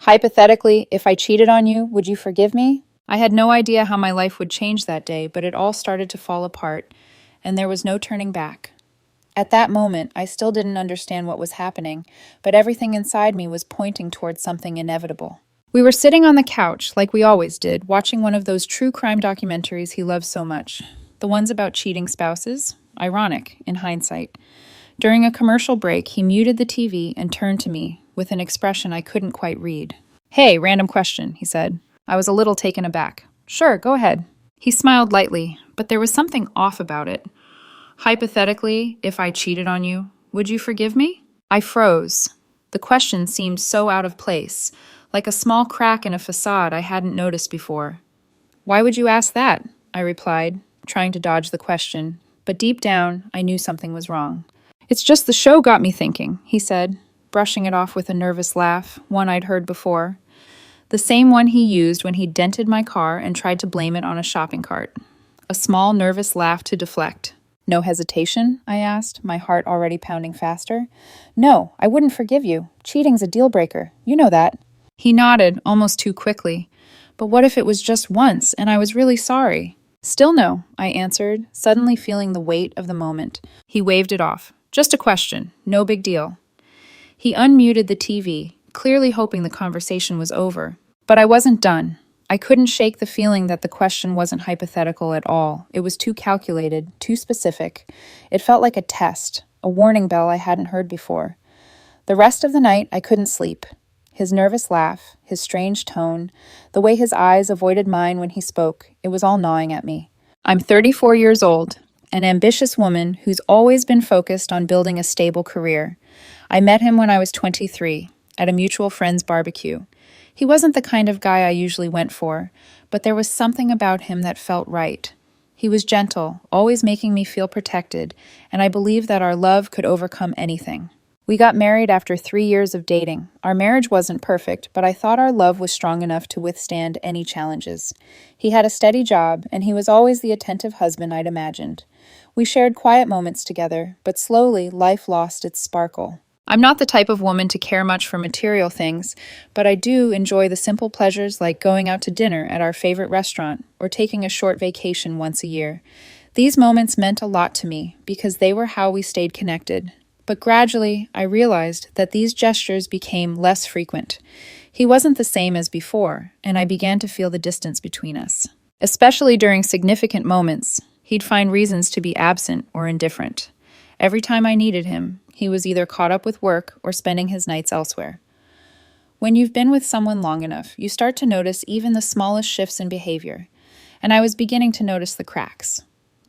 Hypothetically, if I cheated on you, would you forgive me? I had no idea how my life would change that day, but it all started to fall apart, and there was no turning back. At that moment, I still didn't understand what was happening, but everything inside me was pointing towards something inevitable. We were sitting on the couch, like we always did, watching one of those true crime documentaries he loves so much. The ones about cheating spouses. Ironic, in hindsight. During a commercial break, he muted the TV and turned to me with an expression I couldn't quite read. "Hey, random question," he said. I was a little taken aback. "Sure, go ahead." He smiled lightly, but there was something off about it. "Hypothetically, if I cheated on you, would you forgive me?" I froze. The question seemed so out of place, like a small crack in a facade I hadn't noticed before. "Why would you ask that?" I replied, trying to dodge the question, but deep down, I knew something was wrong. "It's just the show got me thinking," he said, brushing it off with a nervous laugh, one I'd heard before. The same one he used when he dented my car and tried to blame it on a shopping cart. A small, nervous laugh to deflect. "No hesitation?" I asked, my heart already pounding faster. "No, I wouldn't forgive you. Cheating's a deal breaker. You know that." He nodded, almost too quickly. "But what if it was just once, and I was really sorry?" "Still no," I answered, suddenly feeling the weight of the moment. He waved it off. "Just a question. No big deal." He unmuted the TV, clearly hoping the conversation was over. But I wasn't done. I couldn't shake the feeling that the question wasn't hypothetical at all. It was too calculated, too specific. It felt like a test, a warning bell I hadn't heard before. The rest of the night, I couldn't sleep. His nervous laugh, his strange tone, the way his eyes avoided mine when he spoke, it was all gnawing at me. I'm 34 years old, an ambitious woman who's always been focused on building a stable career. I met him when I was 23, at a mutual friend's barbecue. He wasn't the kind of guy I usually went for, but there was something about him that felt right. He was gentle, always making me feel protected, and I believed that our love could overcome anything. We got married after 3 years of dating. Our marriage wasn't perfect, but I thought our love was strong enough to withstand any challenges. He had a steady job, and he was always the attentive husband I'd imagined. We shared quiet moments together, but slowly life lost its sparkle. I'm not the type of woman to care much for material things, but I do enjoy the simple pleasures like going out to dinner at our favorite restaurant or taking a short vacation once a year. These moments meant a lot to me because they were how we stayed connected. But gradually, I realized that these gestures became less frequent. He wasn't the same as before, and I began to feel the distance between us. Especially during significant moments, he'd find reasons to be absent or indifferent. Every time I needed him, he was either caught up with work or spending his nights elsewhere. When you've been with someone long enough, you start to notice even the smallest shifts in behavior, and I was beginning to notice the cracks.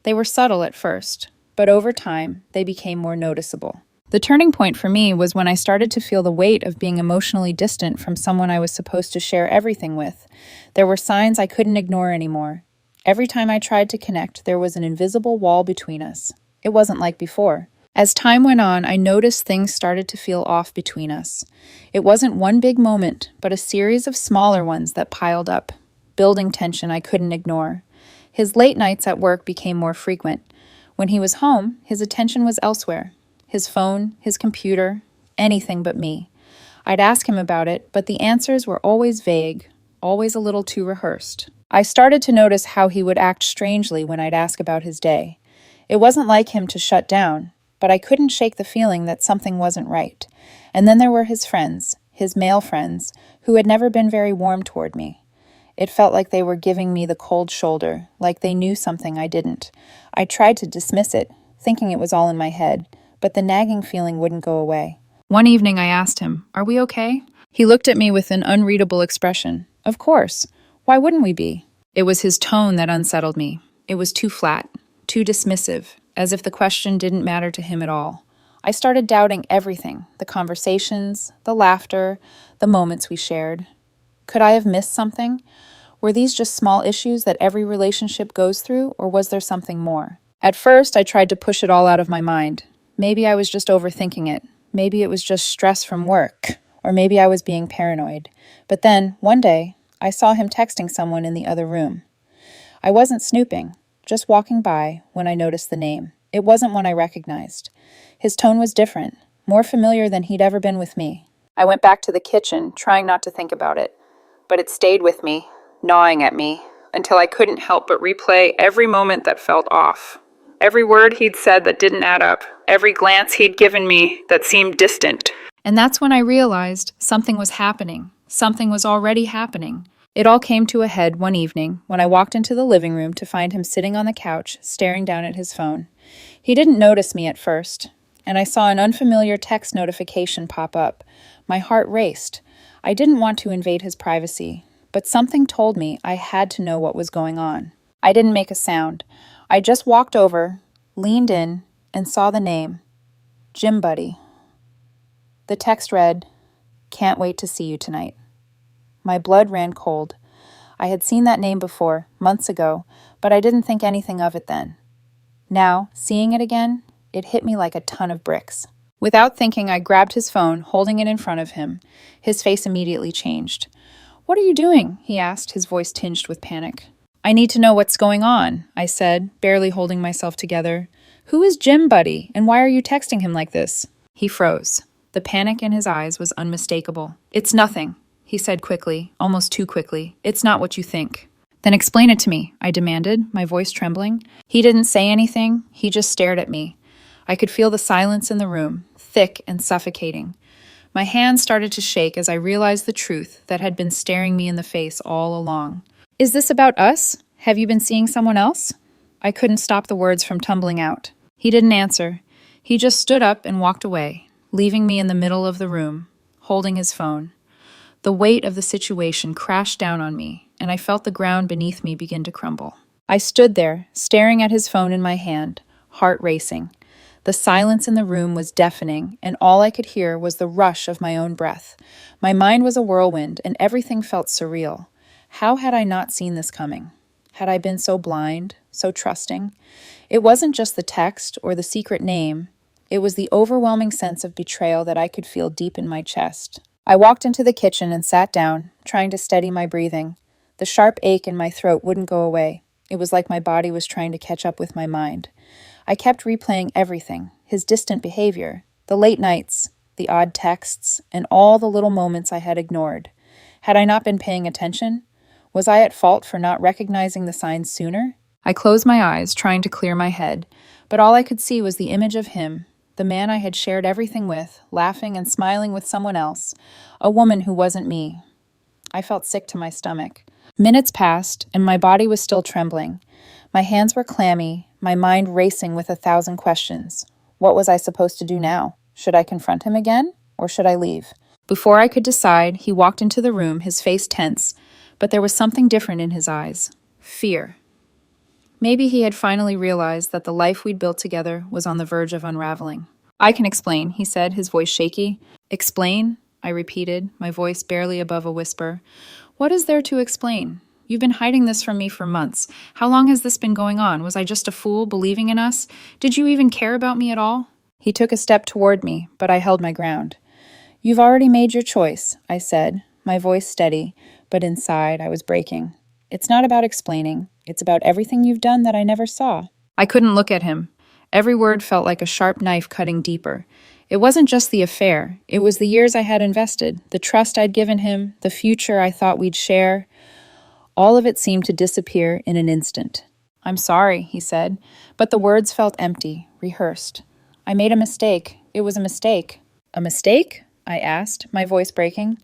They were subtle at first, but over time, they became more noticeable. The turning point for me was when I started to feel the weight of being emotionally distant from someone I was supposed to share everything with. There were signs I couldn't ignore anymore. Every time I tried to connect, there was an invisible wall between us. It wasn't like before. As time went on, I noticed things started to feel off between us. It wasn't one big moment, but a series of smaller ones that piled up, building tension I couldn't ignore. His late nights at work became more frequent. When he was home, his attention was elsewhere. His phone, his computer, anything but me. I'd ask him about it, but the answers were always vague, always a little too rehearsed. I started to notice how he would act strangely when I'd ask about his day. It wasn't like him to shut down, but I couldn't shake the feeling that something wasn't right. And then there were his friends, his male friends, who had never been very warm toward me. It felt like they were giving me the cold shoulder, like they knew something I didn't. I tried to dismiss it, thinking it was all in my head, but the nagging feeling wouldn't go away. One evening I asked him, "Are we okay?" He looked at me with an unreadable expression. "Of course. Why wouldn't we be?" It was his tone that unsettled me. It was too flat, too dismissive, as if the question didn't matter to him at all. I started doubting everything, the conversations, the laughter, the moments we shared. Could I have missed something? Were these just small issues that every relationship goes through, or was there something more? At first, I tried to push it all out of my mind. Maybe I was just overthinking it. Maybe it was just stress from work, or maybe I was being paranoid. But then, one day, I saw him texting someone in the other room. I wasn't snooping, just walking by when I noticed the name. It wasn't one I recognized. His tone was different, more familiar than he'd ever been with me. I went back to the kitchen, trying not to think about it. But it stayed with me, gnawing at me, until I couldn't help but replay every moment that felt off. Every word he'd said that didn't add up. Every glance he'd given me that seemed distant. And that's when I realized something was happening. Something was already happening. It all came to a head one evening when I walked into the living room to find him sitting on the couch, staring down at his phone. He didn't notice me at first, and I saw an unfamiliar text notification pop up. My heart raced. I didn't want to invade his privacy, but something told me I had to know what was going on. I didn't make a sound. I just walked over, leaned in, and saw the name, Gym Buddy. The text read, "Can't wait to see you tonight." My blood ran cold. I had seen that name before, months ago, but I didn't think anything of it then. Now, seeing it again, it hit me like a ton of bricks. Without thinking, I grabbed his phone, holding it in front of him. His face immediately changed. "What are you doing?" he asked, his voice tinged with panic. "I need to know what's going on," I said, barely holding myself together. "Who is Gym Buddy, and why are you texting him like this?" He froze. The panic in his eyes was unmistakable. "It's nothing," he said quickly, almost too quickly. "It's not what you think." "Then explain it to me," I demanded, my voice trembling. He didn't say anything, he just stared at me. I could feel the silence in the room, thick and suffocating. My hands started to shake as I realized the truth that had been staring me in the face all along. "Is this about us? Have you been seeing someone else?" I couldn't stop the words from tumbling out. He didn't answer. He just stood up and walked away, leaving me in the middle of the room, holding his phone. The weight of the situation crashed down on me, and I felt the ground beneath me begin to crumble. I stood there, staring at his phone in my hand, heart racing. The silence in the room was deafening, and all I could hear was the rush of my own breath. My mind was a whirlwind, and everything felt surreal. How had I not seen this coming? Had I been so blind, so trusting? It wasn't just the text or the secret name. It was the overwhelming sense of betrayal that I could feel deep in my chest. I walked into the kitchen and sat down, trying to steady my breathing. The sharp ache in my throat wouldn't go away. It was like my body was trying to catch up with my mind. I kept replaying everything, his distant behavior, the late nights, the odd texts, and all the little moments I had ignored. Had I not been paying attention? Was I at fault for not recognizing the signs sooner? I closed my eyes, trying to clear my head, but all I could see was the image of him, the man I had shared everything with, laughing and smiling with someone else, a woman who wasn't me. I felt sick to my stomach. Minutes passed, and my body was still trembling. My hands were clammy, my mind racing with 1,000 questions. What was I supposed to do now? Should I confront him again, or should I leave? Before I could decide, he walked into the room, his face tense, but there was something different in his eyes. Fear. Maybe he had finally realized that the life we'd built together was on the verge of unraveling. "I can explain," he said, his voice shaky. "Explain?" I repeated, my voice barely above a whisper. "What is there to explain? You've been hiding this from me for months. How long has this been going on? Was I just a fool believing in us? Did you even care about me at all?" He took a step toward me, but I held my ground. "You've already made your choice," I said, my voice steady, but inside I was breaking. "It's not about explaining. It's about everything you've done that I never saw." I couldn't look at him. Every word felt like a sharp knife cutting deeper. It wasn't just the affair. It was the years I had invested, the trust I'd given him, the future I thought we'd share. All of it seemed to disappear in an instant. "I'm sorry," he said, but the words felt empty, rehearsed. "I made a mistake. It was a mistake." "A mistake?" I asked, my voice breaking.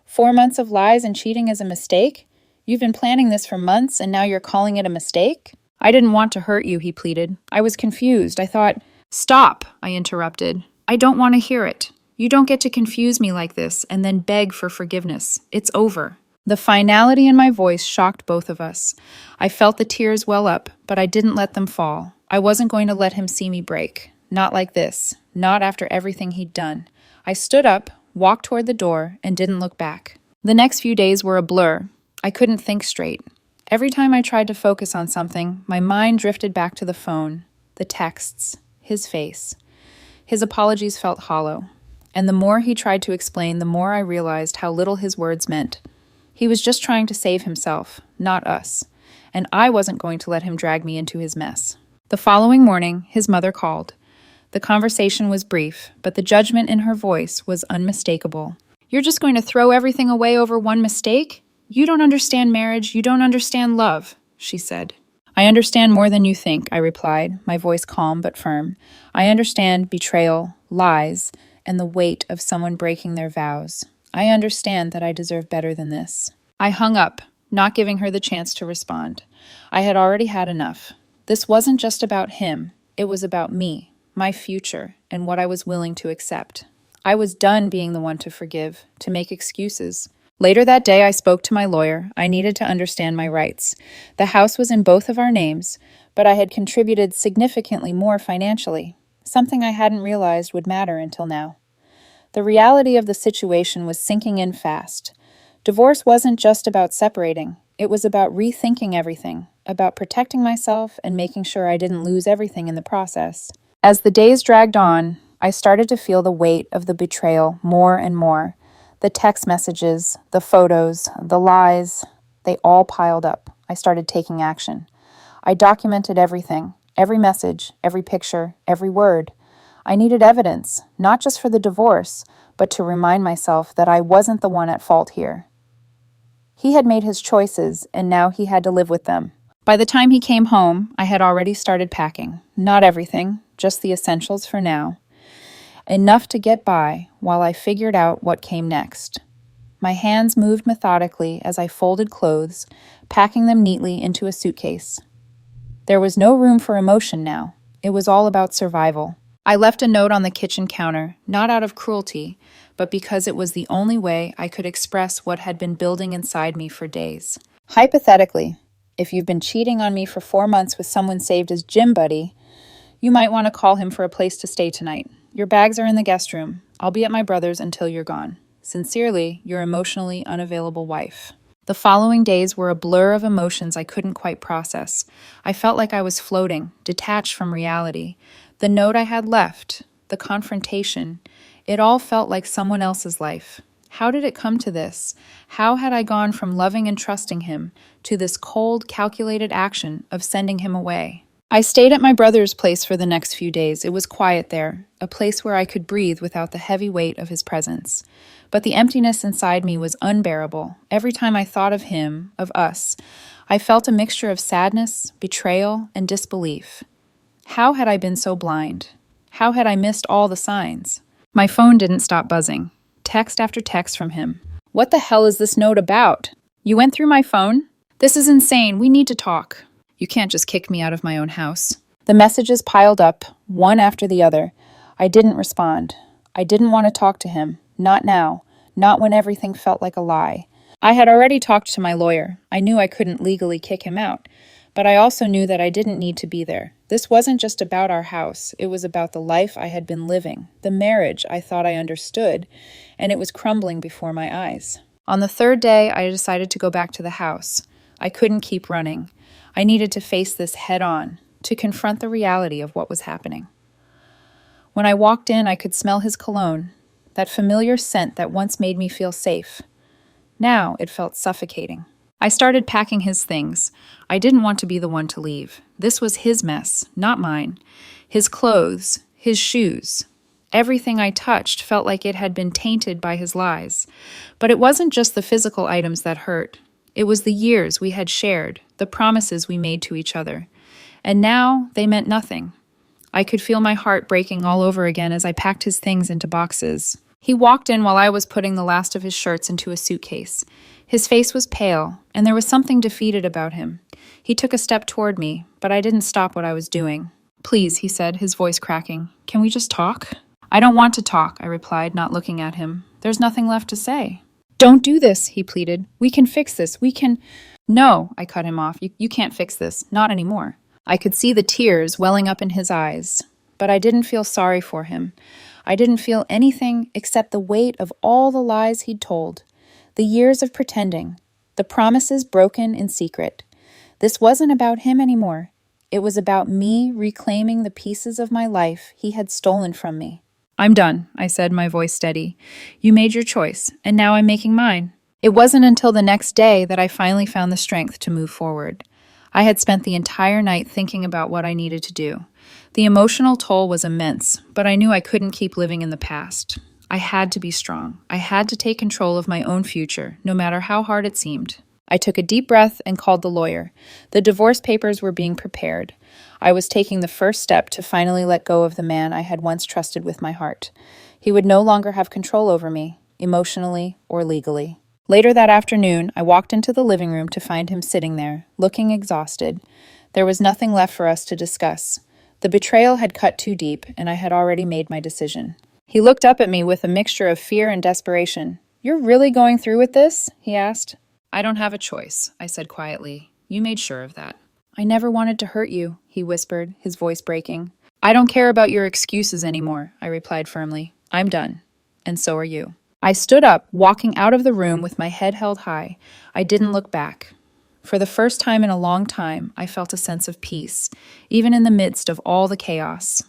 4 months of lies and cheating is a mistake? You've been planning this for months, and now you're calling it a mistake?" "I didn't want to hurt you," he pleaded. "I was confused. I thought—" "Stop," I interrupted. "I don't want to hear it. You don't get to confuse me like this and then beg for forgiveness. It's over." The finality in my voice shocked both of us. I felt the tears well up, but I didn't let them fall. I wasn't going to let him see me break. Not like this. Not after everything he'd done. I stood up, walked toward the door, and didn't look back. The next few days were a blur. I couldn't think straight. Every time I tried to focus on something, my mind drifted back to the phone, the texts, his face. His apologies felt hollow. And the more he tried to explain, the more I realized how little his words meant. He was just trying to save himself, not us. And I wasn't going to let him drag me into his mess. The following morning, his mother called. The conversation was brief, but the judgment in her voice was unmistakable. You're just going to throw everything away over one mistake? You don't understand marriage, you don't understand love, she said. I understand more than you think, I replied, my voice calm but firm. I understand betrayal, lies, and the weight of someone breaking their vows. I understand that I deserve better than this. I hung up, not giving her the chance to respond. I had already had enough. This wasn't just about him, it was about me, my future, and what I was willing to accept. I was done being the one to forgive, to make excuses. Later that day, I spoke to my lawyer. I needed to understand my rights. The house was in both of our names, but I had contributed significantly more financially, something I hadn't realized would matter until now. The reality of the situation was sinking in fast. Divorce wasn't just about separating. It was about rethinking everything, about protecting myself and making sure I didn't lose everything in the process. As the days dragged on, I started to feel the weight of the betrayal more and more. The text messages, the photos, the lies, they all piled up. I started taking action. I documented everything, every message, every picture, every word. I needed evidence, not just for the divorce, but to remind myself that I wasn't the one at fault here. He had made his choices, and now he had to live with them. By the time he came home, I had already started packing. Not everything, just the essentials for now. Enough to get by while I figured out what came next. My hands moved methodically as I folded clothes, packing them neatly into a suitcase. There was no room for emotion now. It was all about survival. I left a note on the kitchen counter, not out of cruelty, but because it was the only way I could express what had been building inside me for days. Hypothetically, if you've been cheating on me for 4 months with someone saved as gym buddy, you might want to call him for a place to stay tonight. Your bags are in the guest room. I'll be at my brother's until you're gone. Sincerely, your emotionally unavailable wife. The following days were a blur of emotions I couldn't quite process. I felt like I was floating, detached from reality. The note I had left, the confrontation, it all felt like someone else's life. How did it come to this? How had I gone from loving and trusting him to this cold, calculated action of sending him away? I stayed at my brother's place for the next few days. It was quiet there, a place where I could breathe without the heavy weight of his presence. But the emptiness inside me was unbearable. Every time I thought of him, of us, I felt a mixture of sadness, betrayal, and disbelief. How had I been so blind? How had I missed all the signs? My phone didn't stop buzzing. Text after text from him. What the hell is this note about? You went through my phone? This is insane. We need to talk. You can't just kick me out of my own house. The messages piled up, one after the other. I didn't respond. I didn't want to talk to him. Not now. Not when everything felt like a lie. I had already talked to my lawyer. I knew I couldn't legally kick him out. But I also knew that I didn't need to be there. This wasn't just about our house. It was about the life I had been living, the marriage I thought I understood, and it was crumbling before my eyes. On the third day, I decided to go back to the house. I couldn't keep running. I needed to face this head on, to confront the reality of what was happening. When I walked in, I could smell his cologne, that familiar scent that once made me feel safe. Now it felt suffocating. I started packing his things. I didn't want to be the one to leave. This was his mess, not mine. His clothes, his shoes. Everything I touched felt like it had been tainted by his lies. But it wasn't just the physical items that hurt. It was the years we had shared, the promises we made to each other. And now they meant nothing. I could feel my heart breaking all over again as I packed his things into boxes. He walked in while I was putting the last of his shirts into a suitcase. His face was pale, and there was something defeated about him. He took a step toward me, but I didn't stop what I was doing. Please, he said, his voice cracking. Can we just talk? I don't want to talk, I replied, not looking at him. There's nothing left to say. Don't do this, he pleaded. We can fix this. We can... No, I cut him off. You can't fix this. Not anymore. I could see the tears welling up in his eyes, but I didn't feel sorry for him. I didn't feel anything except the weight of all the lies he'd told, the years of pretending, the promises broken in secret. This wasn't about him anymore. It was about me reclaiming the pieces of my life he had stolen from me. I'm done, I said, my voice steady. You made your choice, and now I'm making mine. It wasn't until the next day that I finally found the strength to move forward. I had spent the entire night thinking about what I needed to do. The emotional toll was immense, but I knew I couldn't keep living in the past. I had to be strong. I had to take control of my own future, no matter how hard it seemed. I took a deep breath and called the lawyer. The divorce papers were being prepared. I was taking the first step to finally let go of the man I had once trusted with my heart. He would no longer have control over me, emotionally or legally. Later that afternoon, I walked into the living room to find him sitting there, looking exhausted. There was nothing left for us to discuss. The betrayal had cut too deep, and I had already made my decision. He looked up at me with a mixture of fear and desperation. "You're really going through with this?" he asked. "I don't have a choice," I said quietly. "You made sure of that." "I never wanted to hurt you," he whispered, his voice breaking. "I don't care about your excuses anymore," I replied firmly. "I'm done. And so are you." I stood up, walking out of the room with my head held high. I didn't look back. For the first time in a long time, I felt a sense of peace, even in the midst of all the chaos.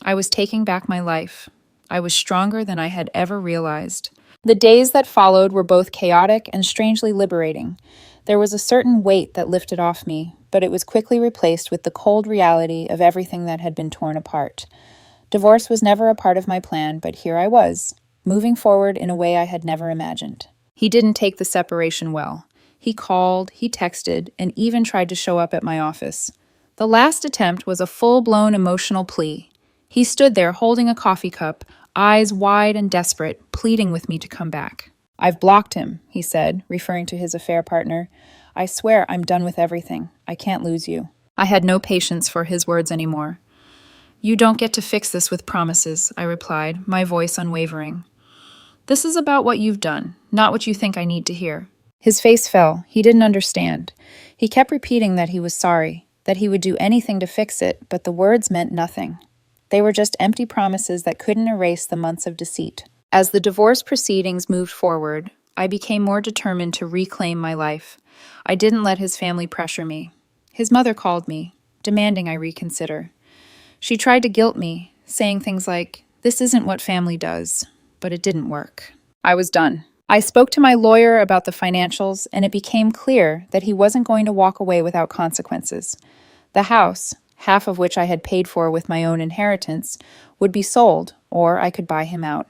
I was taking back my life. I was stronger than I had ever realized. The days that followed were both chaotic and strangely liberating. There was a certain weight that lifted off me, but it was quickly replaced with the cold reality of everything that had been torn apart. Divorce was never a part of my plan, but here I was, moving forward in a way I had never imagined. He didn't take the separation well. He called, he texted, and even tried to show up at my office. The last attempt was a full-blown emotional plea. He stood there holding a coffee cup, eyes wide and desperate, pleading with me to come back. "I've blocked him," he said, referring to his affair partner. "I swear I'm done with everything. I can't lose you." I had no patience for his words anymore. "You don't get to fix this with promises," I replied, my voice unwavering. "This is about what you've done, not what you think I need to hear." His face fell. He didn't understand. He kept repeating that he was sorry, that he would do anything to fix it, but the words meant nothing. They were just empty promises that couldn't erase the months of deceit. As the divorce proceedings moved forward, I became more determined to reclaim my life. I didn't let his family pressure me. His mother called me, demanding I reconsider. She tried to guilt me, saying things like, "This isn't what family does," but it didn't work. I was done. I spoke to my lawyer about the financials, and it became clear that he wasn't going to walk away without consequences. The house, half of which I had paid for with my own inheritance, would be sold, or I could buy him out.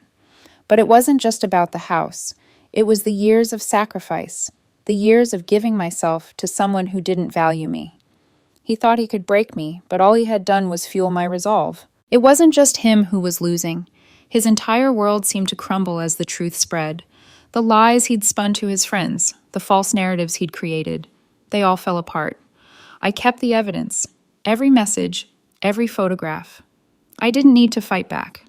But it wasn't just about the house. It was the years of sacrifice, the years of giving myself to someone who didn't value me. He thought he could break me, but all he had done was fuel my resolve. It wasn't just him who was losing. His entire world seemed to crumble as the truth spread. The lies he'd spun to his friends, the false narratives he'd created, they all fell apart. I kept the evidence, every message, every photograph. I didn't need to fight back.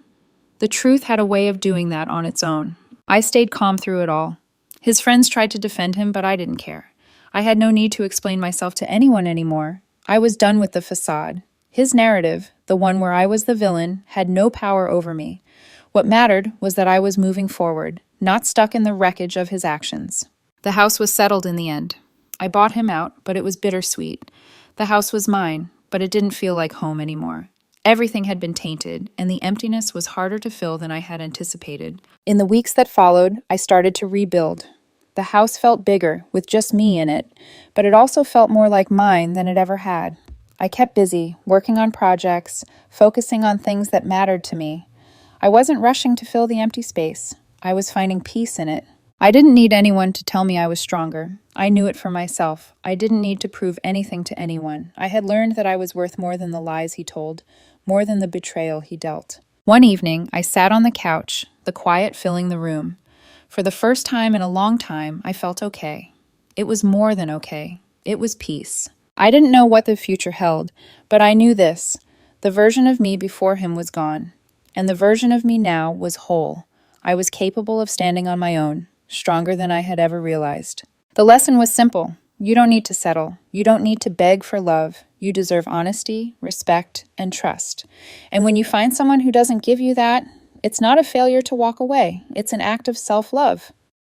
The truth had a way of doing that on its own. I stayed calm through it all. His friends tried to defend him, but I didn't care. I had no need to explain myself to anyone anymore. I was done with the facade. His narrative, the one where I was the villain, had no power over me. What mattered was that I was moving forward, not stuck in the wreckage of his actions. The house was settled in the end. I bought him out, but it was bittersweet. The house was mine, but it didn't feel like home anymore. Everything had been tainted, and the emptiness was harder to fill than I had anticipated. In the weeks that followed, I started to rebuild. The house felt bigger, with just me in it, but it also felt more like mine than it ever had. I kept busy, working on projects, focusing on things that mattered to me. I wasn't rushing to fill the empty space. I was finding peace in it. I didn't need anyone to tell me I was stronger. I knew it for myself. I didn't need to prove anything to anyone. I had learned that I was worth more than the lies he told, more than the betrayal he dealt. One evening, I sat on the couch, the quiet filling the room. For the first time in a long time, I felt okay. It was more than okay. It was peace. I didn't know what the future held, but I knew this. The version of me before him was gone, and the version of me now was whole. I was capable of standing on my own, stronger than I had ever realized. The lesson was simple. You don't need to settle. You don't need to beg for love. You deserve honesty, respect, and trust. And when you find someone who doesn't give you that, it's not a failure to walk away. It's an act of self-love.